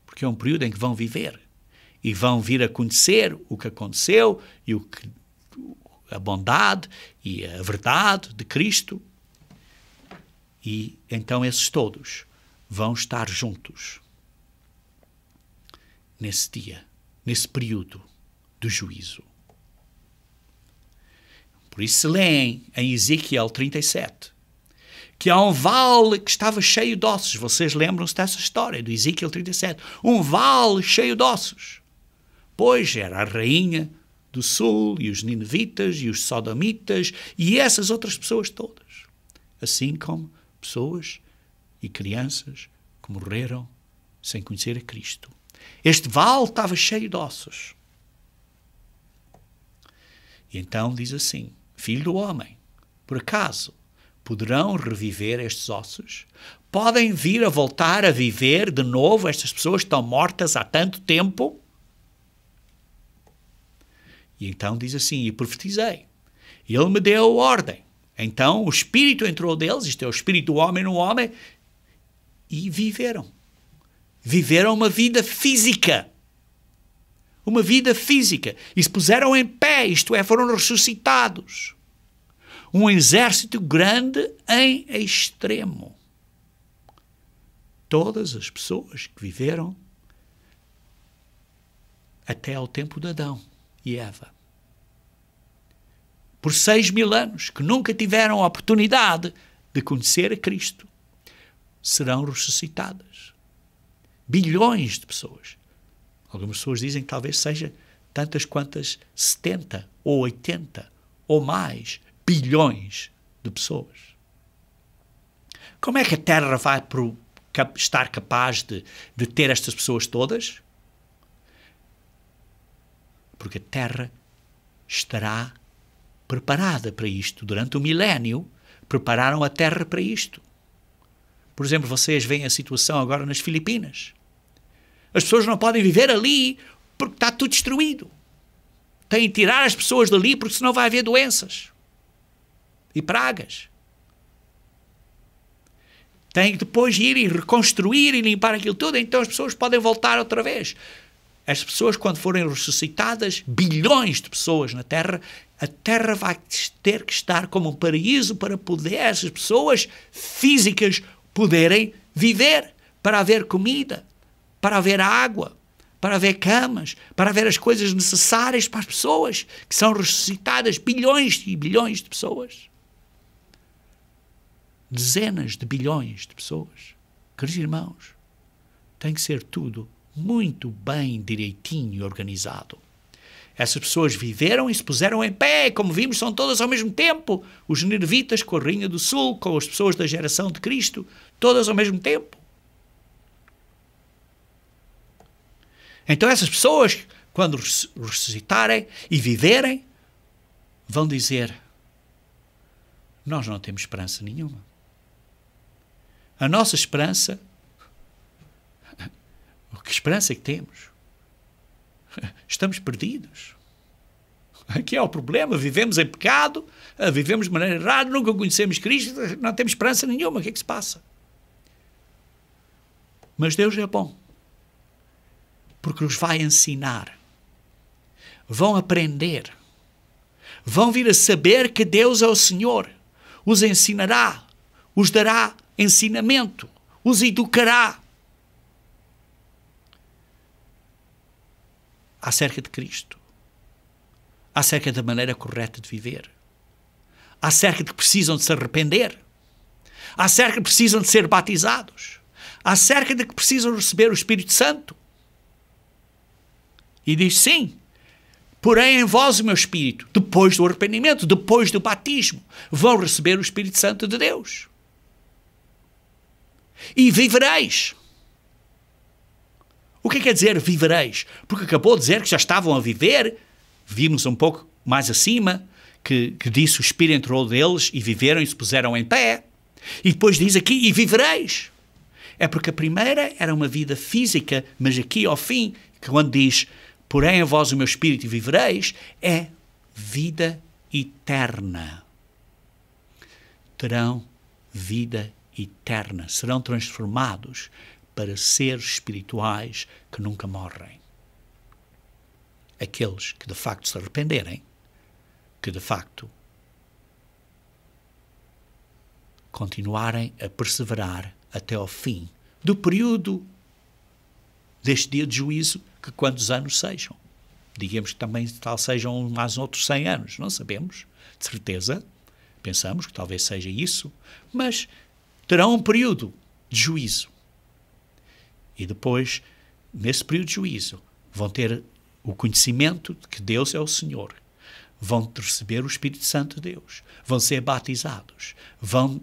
porque é um período em que vão viver e vão vir a conhecer o que aconteceu e a bondade e a verdade de Cristo. E então esses todos vão estar juntos nesse dia, nesse período do juízo. Por isso se leem em Ezequiel 37 que há um vale que estava cheio de ossos. Vocês lembram-se dessa história, do Ezequiel 37. Um vale cheio de ossos. Pois era a rainha do sul, e os ninivitas, e os sodomitas, e essas outras pessoas todas. Assim como pessoas e crianças que morreram sem conhecer a Cristo. Este vale estava cheio de ossos. E então diz assim: Filho do homem, por acaso poderão reviver estes ossos? Podem vir a voltar a viver de novo estas pessoas que estão mortas há tanto tempo? E então diz assim: e profetizei. Ele me deu ordem. Então o Espírito entrou deles, isto é, o Espírito do homem no homem, e viveram. Viveram uma vida física. Uma vida física. E se puseram em pé, isto é, foram ressuscitados. Um exército grande em extremo. Todas as pessoas que viveram até ao tempo de Adão e Eva. por 6.000 anos, que nunca tiveram a oportunidade de conhecer a Cristo, serão ressuscitadas. Bilhões de pessoas. Algumas pessoas dizem que talvez seja tantas quantas 70 ou 80 ou mais bilhões de pessoas. Como é que a Terra vai estar capaz de ter estas pessoas todas? Porque a Terra estará preparada para isto. Durante o milénio, prepararam a Terra para isto. Por exemplo, vocês veem a situação agora nas Filipinas. As pessoas não podem viver ali porque está tudo destruído. Têm que tirar as pessoas dali porque senão vai haver doenças e pragas. Têm que depois ir e reconstruir e limpar aquilo tudo, então as pessoas podem voltar outra vez. As pessoas, quando forem ressuscitadas, bilhões de pessoas na Terra, a Terra vai ter que estar como um paraíso para poder essas pessoas físicas poderem viver, para haver comida, para haver água, para haver camas, para haver as coisas necessárias para as pessoas que são ressuscitadas, bilhões e bilhões de pessoas. Dezenas de bilhões de pessoas. Queridos irmãos, tem que ser tudo muito bem direitinho e organizado. Essas pessoas viveram e se puseram em pé, como vimos, são todas ao mesmo tempo. Os nervitas com a Rainha do Sul, com as pessoas da geração de Cristo, todas ao mesmo tempo. Então essas pessoas, quando ressuscitarem e viverem, vão dizer: nós não temos esperança nenhuma. A nossa esperança, que esperança é que temos? Estamos perdidos. Aqui é o problema, vivemos em pecado, vivemos de maneira errada, nunca conhecemos Cristo, não temos esperança nenhuma. O que é que se passa? Mas Deus é bom, porque nos vai ensinar, vão aprender, vão vir a saber que Deus é o Senhor, os ensinará, os dará ensinamento, os educará acerca de Cristo, acerca da maneira correta de viver, acerca de que precisam de se arrepender, acerca de que precisam de ser batizados, acerca de que precisam receber o Espírito Santo. E diz: sim, porém em vós o meu Espírito, depois do arrependimento, depois do batismo, vão receber o Espírito Santo de Deus. E vivereis. O que quer dizer vivereis? Porque acabou de dizer que já estavam a viver, vimos um pouco mais acima, que disse: o Espírito entrou deles e viveram e se puseram em pé. E depois diz aqui: e vivereis. É porque a primeira era uma vida física, mas aqui ao fim, quando diz: porém em vós o meu Espírito e vivereis, é vida eterna. Terão vida eterna. Serão transformados para seres espirituais que nunca morrem. Aqueles que de facto se arrependerem, que de facto continuarem a perseverar até ao fim do período deste dia de juízo, que quantos anos sejam. Digamos que também tal sejam mais outros 100 anos, não sabemos, de certeza, pensamos que talvez seja isso, mas terão um período de juízo. E depois, nesse período de juízo, vão ter o conhecimento de que Deus é o Senhor, vão receber o Espírito Santo de Deus, vão ser batizados, vão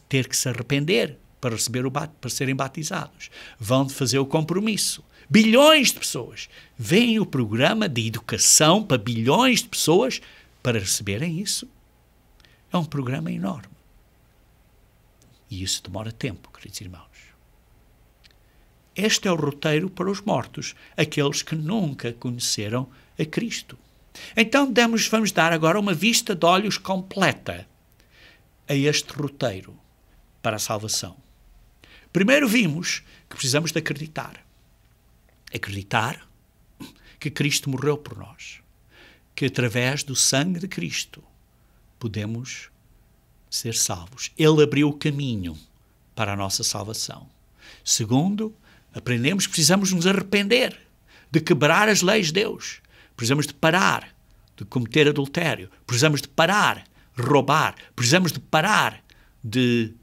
ter que se arrepender para serem batizados, vão fazer o compromisso. Bilhões de pessoas veem o programa de educação para bilhões de pessoas para receberem isso. É um programa enorme. E isso demora tempo, queridos irmãos. Este é o roteiro para os mortos, aqueles que nunca conheceram a Cristo. Então vamos dar agora uma vista de olhos completa a este roteiro para a salvação. Primeiro vimos que precisamos de acreditar. Acreditar que Cristo morreu por nós, que através do sangue de Cristo podemos ser salvos. Ele abriu o caminho para a nossa salvação. Segundo, aprendemos que precisamos nos arrepender, de quebrar as leis de Deus. Precisamos de parar de cometer adultério. Precisamos de parar de roubar. Precisamos de parar de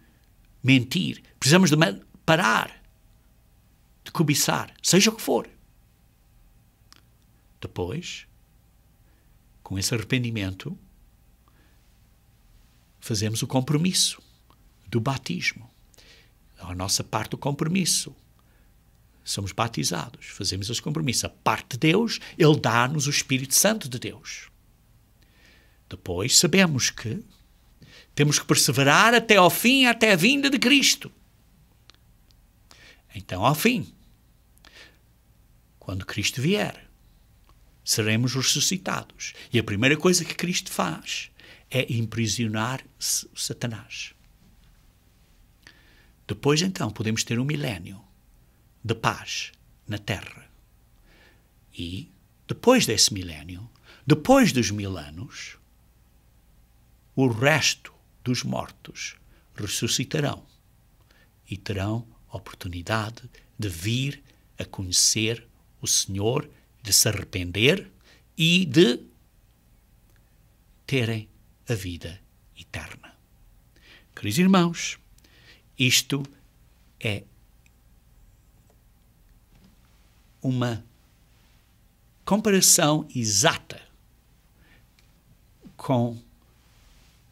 mentir. Precisamos de parar de cobiçar, seja o que for. Depois, com esse arrependimento, fazemos o compromisso do batismo. A nossa parte do compromisso. Somos batizados, fazemos esse compromisso. A parte de Deus, Ele dá-nos o Espírito Santo de Deus. Depois sabemos que temos que perseverar até ao fim, até a vinda de Cristo. Então, ao fim, quando Cristo vier, seremos ressuscitados. E a primeira coisa que Cristo faz é imprisionar Satanás. Depois, então, podemos ter um milénio de paz na Terra. E, depois desse milénio, depois dos 1000 anos, o resto dos mortos ressuscitarão e terão a oportunidade de vir a conhecer o Senhor, de se arrepender e de terem a vida eterna. Queridos irmãos, isto é uma comparação exata com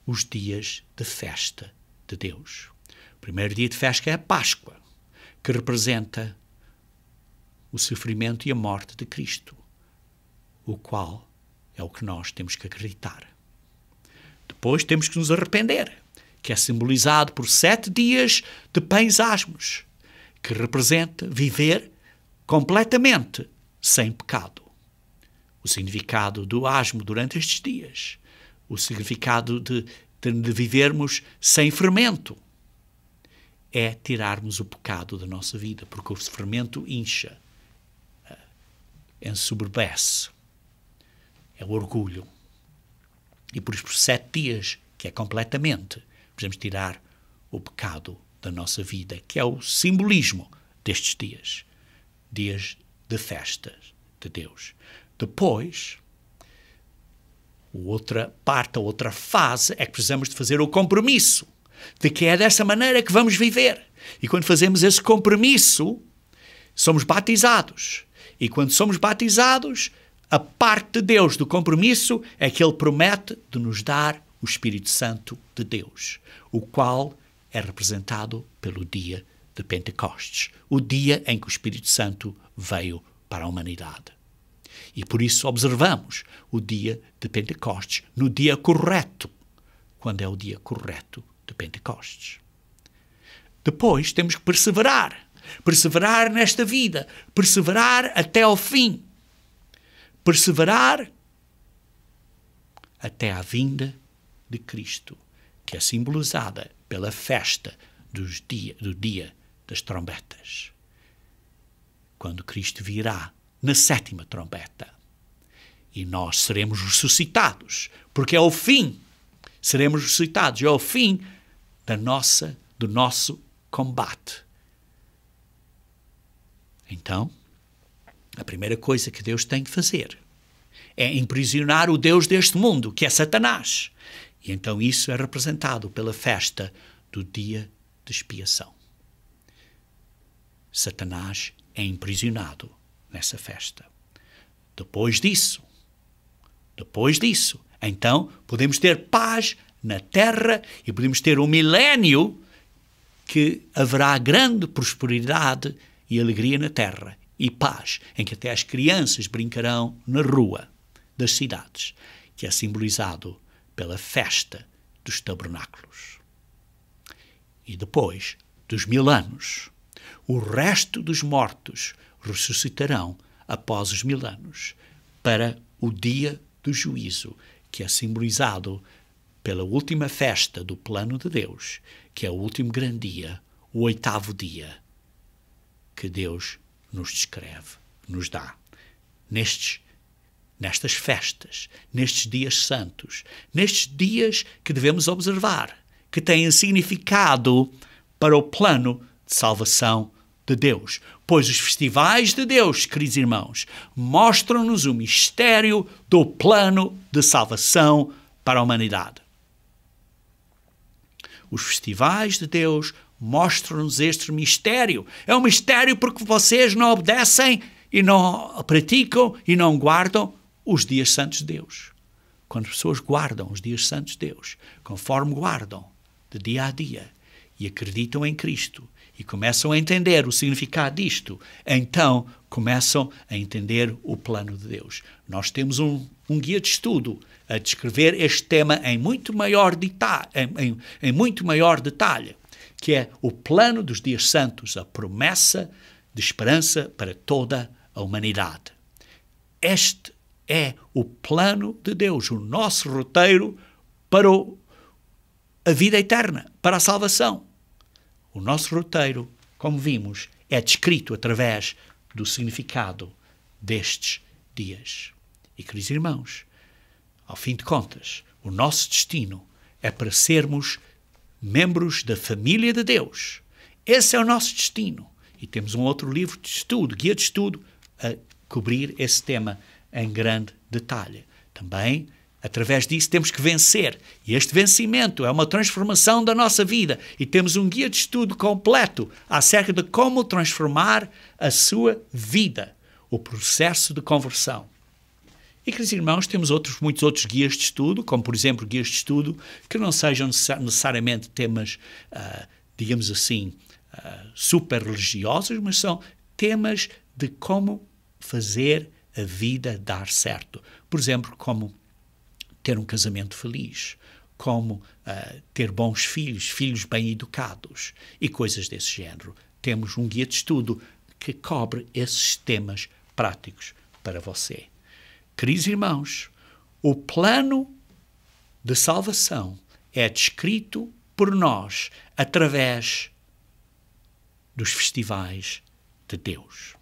os dias de festa de Deus. O primeiro dia de festa é a Páscoa, que representa o sofrimento e a morte de Cristo, o qual é o que nós temos que acreditar. Depois temos que nos arrepender, que é simbolizado por 7 dias de pães asmos, que representa viver completamente sem pecado. O significado do asmo durante estes dias, o significado de vivermos sem fermento, é tirarmos o pecado da nossa vida, porque o fermento incha, ensoberbece, é o orgulho. E por 7 dias, que é completamente, precisamos tirar o pecado da nossa vida, que é o simbolismo destes dias, dias de festas de Deus. Depois, a outra parte, a outra fase, é que precisamos de fazer o compromisso de que é dessa maneira que vamos viver. E quando fazemos esse compromisso, somos batizados. E quando somos batizados, a parte de Deus do compromisso é que Ele promete de nos dar o Espírito Santo de Deus, o qual é representado pelo dia de Pentecostes, o dia em que o Espírito Santo veio para a humanidade. E por isso observamos o dia de Pentecostes no dia correto, quando é o dia correto de Pentecostes. Depois temos que perseverar nesta vida, perseverar até ao fim, perseverar até à vinda de Cristo, que é simbolizada pela festa do dia das trombetas, quando Cristo virá na 7ª trombeta. E nós seremos ressuscitados, porque é o fim. Seremos ressuscitados, é o fim do nosso combate. Então, a primeira coisa que Deus tem que fazer é imprisionar o Deus deste mundo, que é Satanás. E então isso é representado pela festa do dia de expiação. Satanás é imprisionado nessa festa. Depois disso, então podemos ter paz na terra e podemos ter um milénio que haverá grande prosperidade e alegria na terra e paz, em que até as crianças brincarão na rua das cidades, que é simbolizado pela festa dos tabernáculos. E depois dos 1000 anos, o resto dos mortos ressuscitarão após os 1000 anos para o dia do juízo, que é simbolizado pela última festa do plano de Deus, que é o último grande dia, o 8º dia, que Deus nos descreve, nos dá. Nestas festas, nestes dias santos, nestes dias que devemos observar, que têm significado para o plano de salvação de Deus, pois os festivais de Deus, queridos irmãos, mostram-nos o mistério do plano de salvação para a humanidade. Os festivais de Deus mostram-nos este mistério. É um mistério porque vocês não obedecem e não praticam e não guardam os dias santos de Deus. Quando as pessoas guardam os dias santos de Deus, conforme guardam de dia a dia e acreditam em Cristo e começam a entender o significado disto, então começam a entender o plano de Deus. Nós temos um guia de estudo a descrever este tema em muito maior detalhe, que é o plano dos dias santos, a promessa de esperança para toda a humanidade. Este é o plano de Deus, o nosso roteiro para a vida eterna, para a salvação. O nosso roteiro, como vimos, é descrito através do significado destes dias. E, queridos irmãos, ao fim de contas, o nosso destino é para sermos membros da família de Deus. Esse é o nosso destino. E temos um outro livro de estudo, guia de estudo, a cobrir esse tema em grande detalhe. Também, através disso, temos que vencer. E este vencimento é uma transformação da nossa vida. E temos um guia de estudo completo acerca de como transformar a sua vida, o processo de conversão. E, queridos irmãos, temos muitos outros guias de estudo, como, por exemplo, guias de estudo que não sejam necessariamente temas, digamos assim, super religiosos, mas são temas de como fazer a vida dar certo. Por exemplo, como ter um casamento feliz, como ter bons filhos, filhos bem educados e coisas desse género. Temos um guia de estudo que cobre esses temas práticos para você. Queridos irmãos, o plano de salvação é descrito por nós através dos festivais de Deus.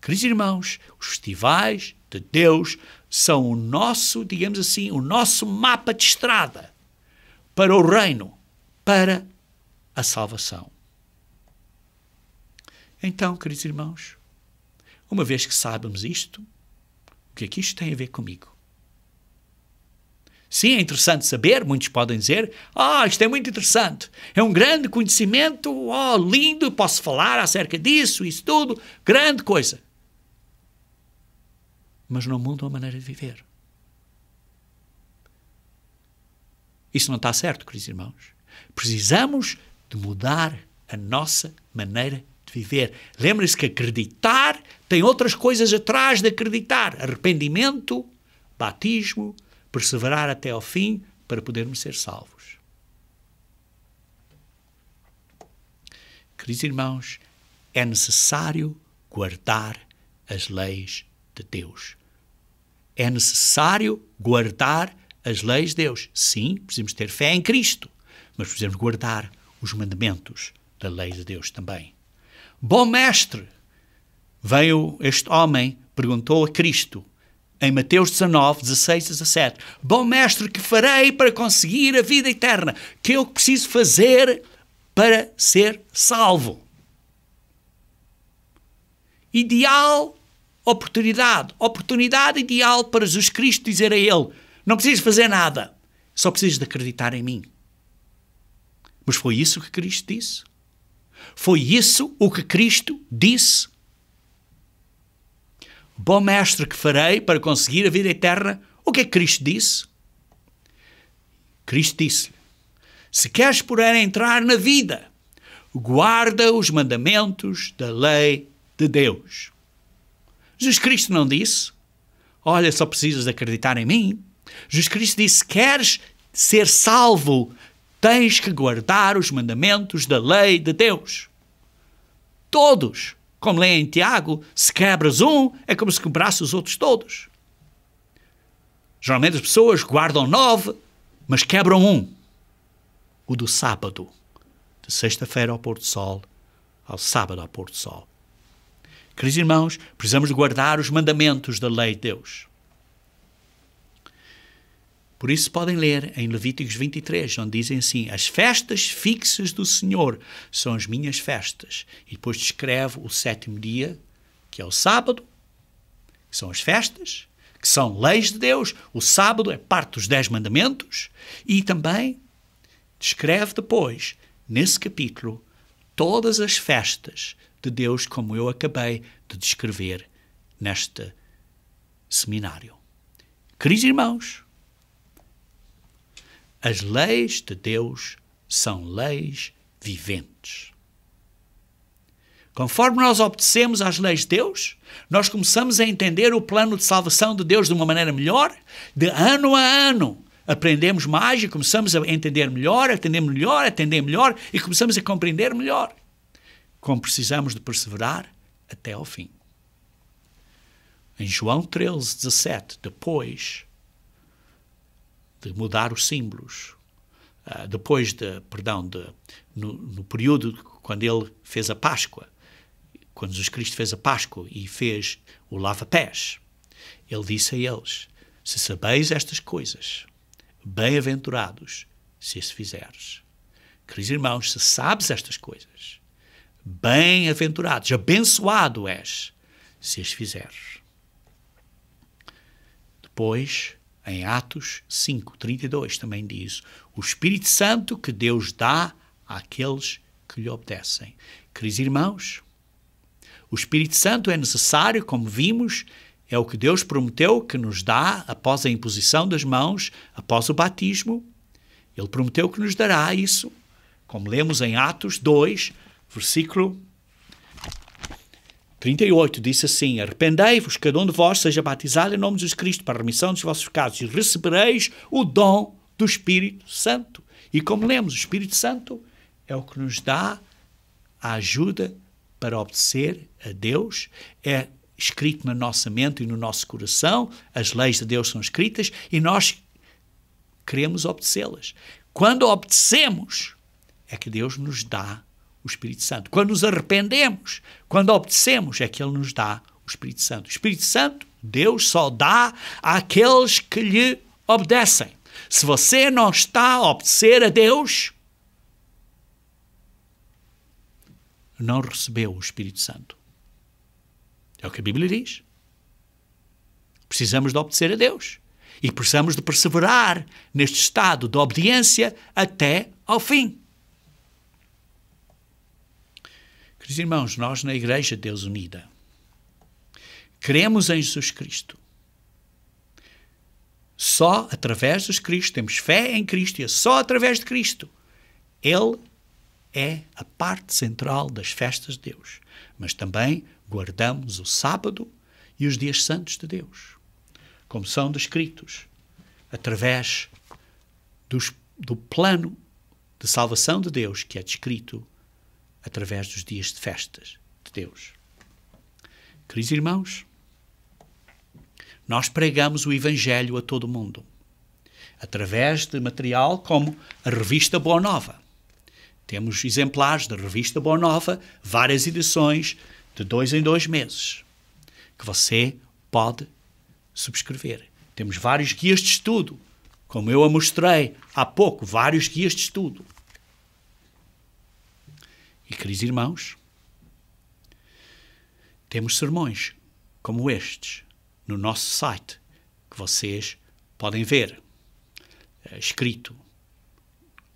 Queridos irmãos, os festivais de Deus são o nosso, digamos assim, o nosso mapa de estrada para o reino, para a salvação. Então, queridos irmãos, uma vez que saibamos isto, o que é que isto tem a ver comigo? Sim, é interessante saber, muitos podem dizer, isto é muito interessante, é um grande conhecimento, lindo, posso falar acerca disso, isso tudo, grande coisa. Mas não muda a maneira de viver. Isso não está certo, queridos irmãos. Precisamos de mudar a nossa maneira de viver. Lembre-se que acreditar tem outras coisas atrás de acreditar. Arrependimento, batismo, perseverar até ao fim para podermos ser salvos. Queridos irmãos, é necessário guardar as leis de Deus. É necessário guardar as leis de Deus. Sim, precisamos ter fé em Cristo, mas precisamos guardar os mandamentos da lei de Deus também. Bom mestre, veio este homem, perguntou a Cristo, em Mateus 19, 16 e 17, bom mestre, que farei para conseguir a vida eterna? Que eu preciso fazer para ser salvo? Ideal oportunidade ideal para Jesus Cristo dizer a ele, não precisas fazer nada, só precisas de acreditar em mim. Mas foi isso que Cristo disse? Foi isso o que Cristo disse? Bom mestre, que farei para conseguir a vida eterna? O que é que Cristo disse? Cristo disse-lhe, se queres, porém, entrar na vida, guarda os mandamentos da lei de Deus. Jesus Cristo não disse, olha, só precisas de acreditar em mim. Jesus Cristo disse, queres ser salvo, tens que guardar os mandamentos da lei de Deus. Todos. Como lê em Tiago, se quebras um, é como se quebrasse os outros todos. Geralmente as pessoas guardam 9, mas quebram um. O do sábado. De sexta-feira ao pôr do sol, ao sábado ao pôr do sol. Queridos irmãos, precisamos de guardar os mandamentos da lei de Deus. Por isso podem ler em Levíticos 23, onde dizem assim: as festas fixas do Senhor são as minhas festas. E depois descreve o 7º dia, que é o sábado, que são as festas, que são leis de Deus. O sábado é parte dos 10 mandamentos. E também descreve depois, nesse capítulo, todas as festas de Deus, como eu acabei de descrever neste seminário. Queridos irmãos, as leis de Deus são leis viventes. Conforme nós obedecemos às leis de Deus, nós começamos a entender o plano de salvação de Deus de uma maneira melhor. De ano a ano, aprendemos mais e começamos a entender melhor, atender melhor e começamos a compreender melhor. Como precisamos de perseverar até ao fim. Em João 13:17, depois de mudar os símbolos, no período quando ele fez a Páscoa, quando Jesus Cristo fez a Páscoa e fez o lava-pés, ele disse a eles: se sabeis estas coisas, bem-aventurados se as fizeres. Queridos irmãos, se sabes estas coisas, bem-aventurados, abençoado és se as fizeres. Depois, em Atos 5:32 também diz: o Espírito Santo que Deus dá àqueles que lhe obedecem. Queridos irmãos, o Espírito Santo é necessário, como vimos, é o que Deus prometeu que nos dá após a imposição das mãos, após o batismo. Ele prometeu que nos dará isso, como lemos em Atos 2, versículo 38, diz assim: arrependei-vos, cada um de vós seja batizado em nome de Jesus Cristo para a remissão dos vossos pecados e recebereis o dom do Espírito Santo. E como lemos, o Espírito Santo é o que nos dá a ajuda para obedecer a Deus. É escrito na nossa mente e no nosso coração, as leis de Deus são escritas e nós queremos obedecê-las. Quando obedecemos, é que Deus nos dá o Espírito Santo. Quando nos arrependemos, quando obedecemos, é que Ele nos dá o Espírito Santo. O Espírito Santo, Deus só dá àqueles que lhe obedecem. Se você não está a obedecer a Deus, não recebeu o Espírito Santo. É o que a Bíblia diz. Precisamos de obedecer a Deus. E precisamos de perseverar neste estado de obediência até ao fim. Queridos irmãos, nós na Igreja de Deus Unida cremos em Jesus Cristo. Só através de Jesus Cristo, temos fé em Cristo e é só através de Cristo. Ele é a parte central das festas de Deus. Mas também guardamos o sábado e os dias santos de Deus, como são descritos através do plano de salvação de Deus que é descrito através dos dias de festas de Deus. Queridos irmãos, nós pregamos o Evangelho a todo o mundo, através de material como a revista Boa Nova. Temos exemplares da revista Boa Nova, várias edições, de 2 em 2 meses, que você pode subscrever. Temos vários guias de estudo, como eu a mostrei há pouco, vários guias de estudo. E, queridos irmãos, temos sermões como estes no nosso site, que vocês podem ver, escrito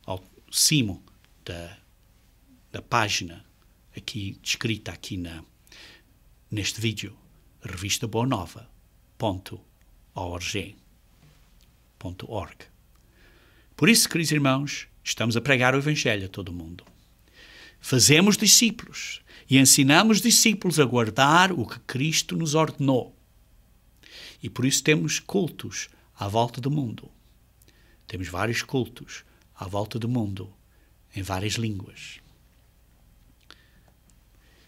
ao cimo da página, aqui descrita aqui neste vídeo, revistaboanova.org. Por isso, queridos irmãos, estamos a pregar o Evangelho a todo o mundo. Fazemos discípulos e ensinamos discípulos a guardar o que Cristo nos ordenou. E por isso temos cultos à volta do mundo. Temos vários cultos à volta do mundo, em várias línguas.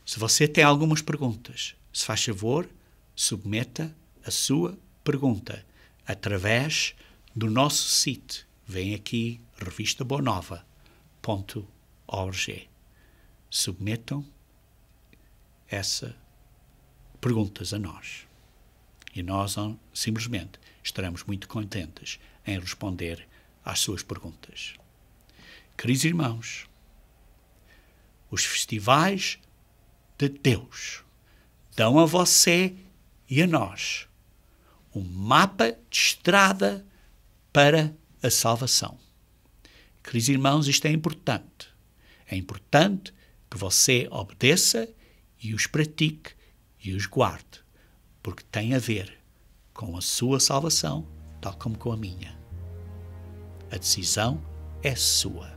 Se você tem algumas perguntas, se faz favor, submeta a sua pergunta através do nosso site. Vem aqui, revistaboanova.org. Submetam essas perguntas a nós. E nós simplesmente estaremos muito contentes em responder às suas perguntas. Queridos irmãos, os festivais de Deus dão a você e a nós um mapa de estrada para a salvação. Queridos irmãos, isto é importante. É importante que você obedeça e os pratique e os guarde, porque tem a ver com a sua salvação, tal como com a minha. A decisão é sua.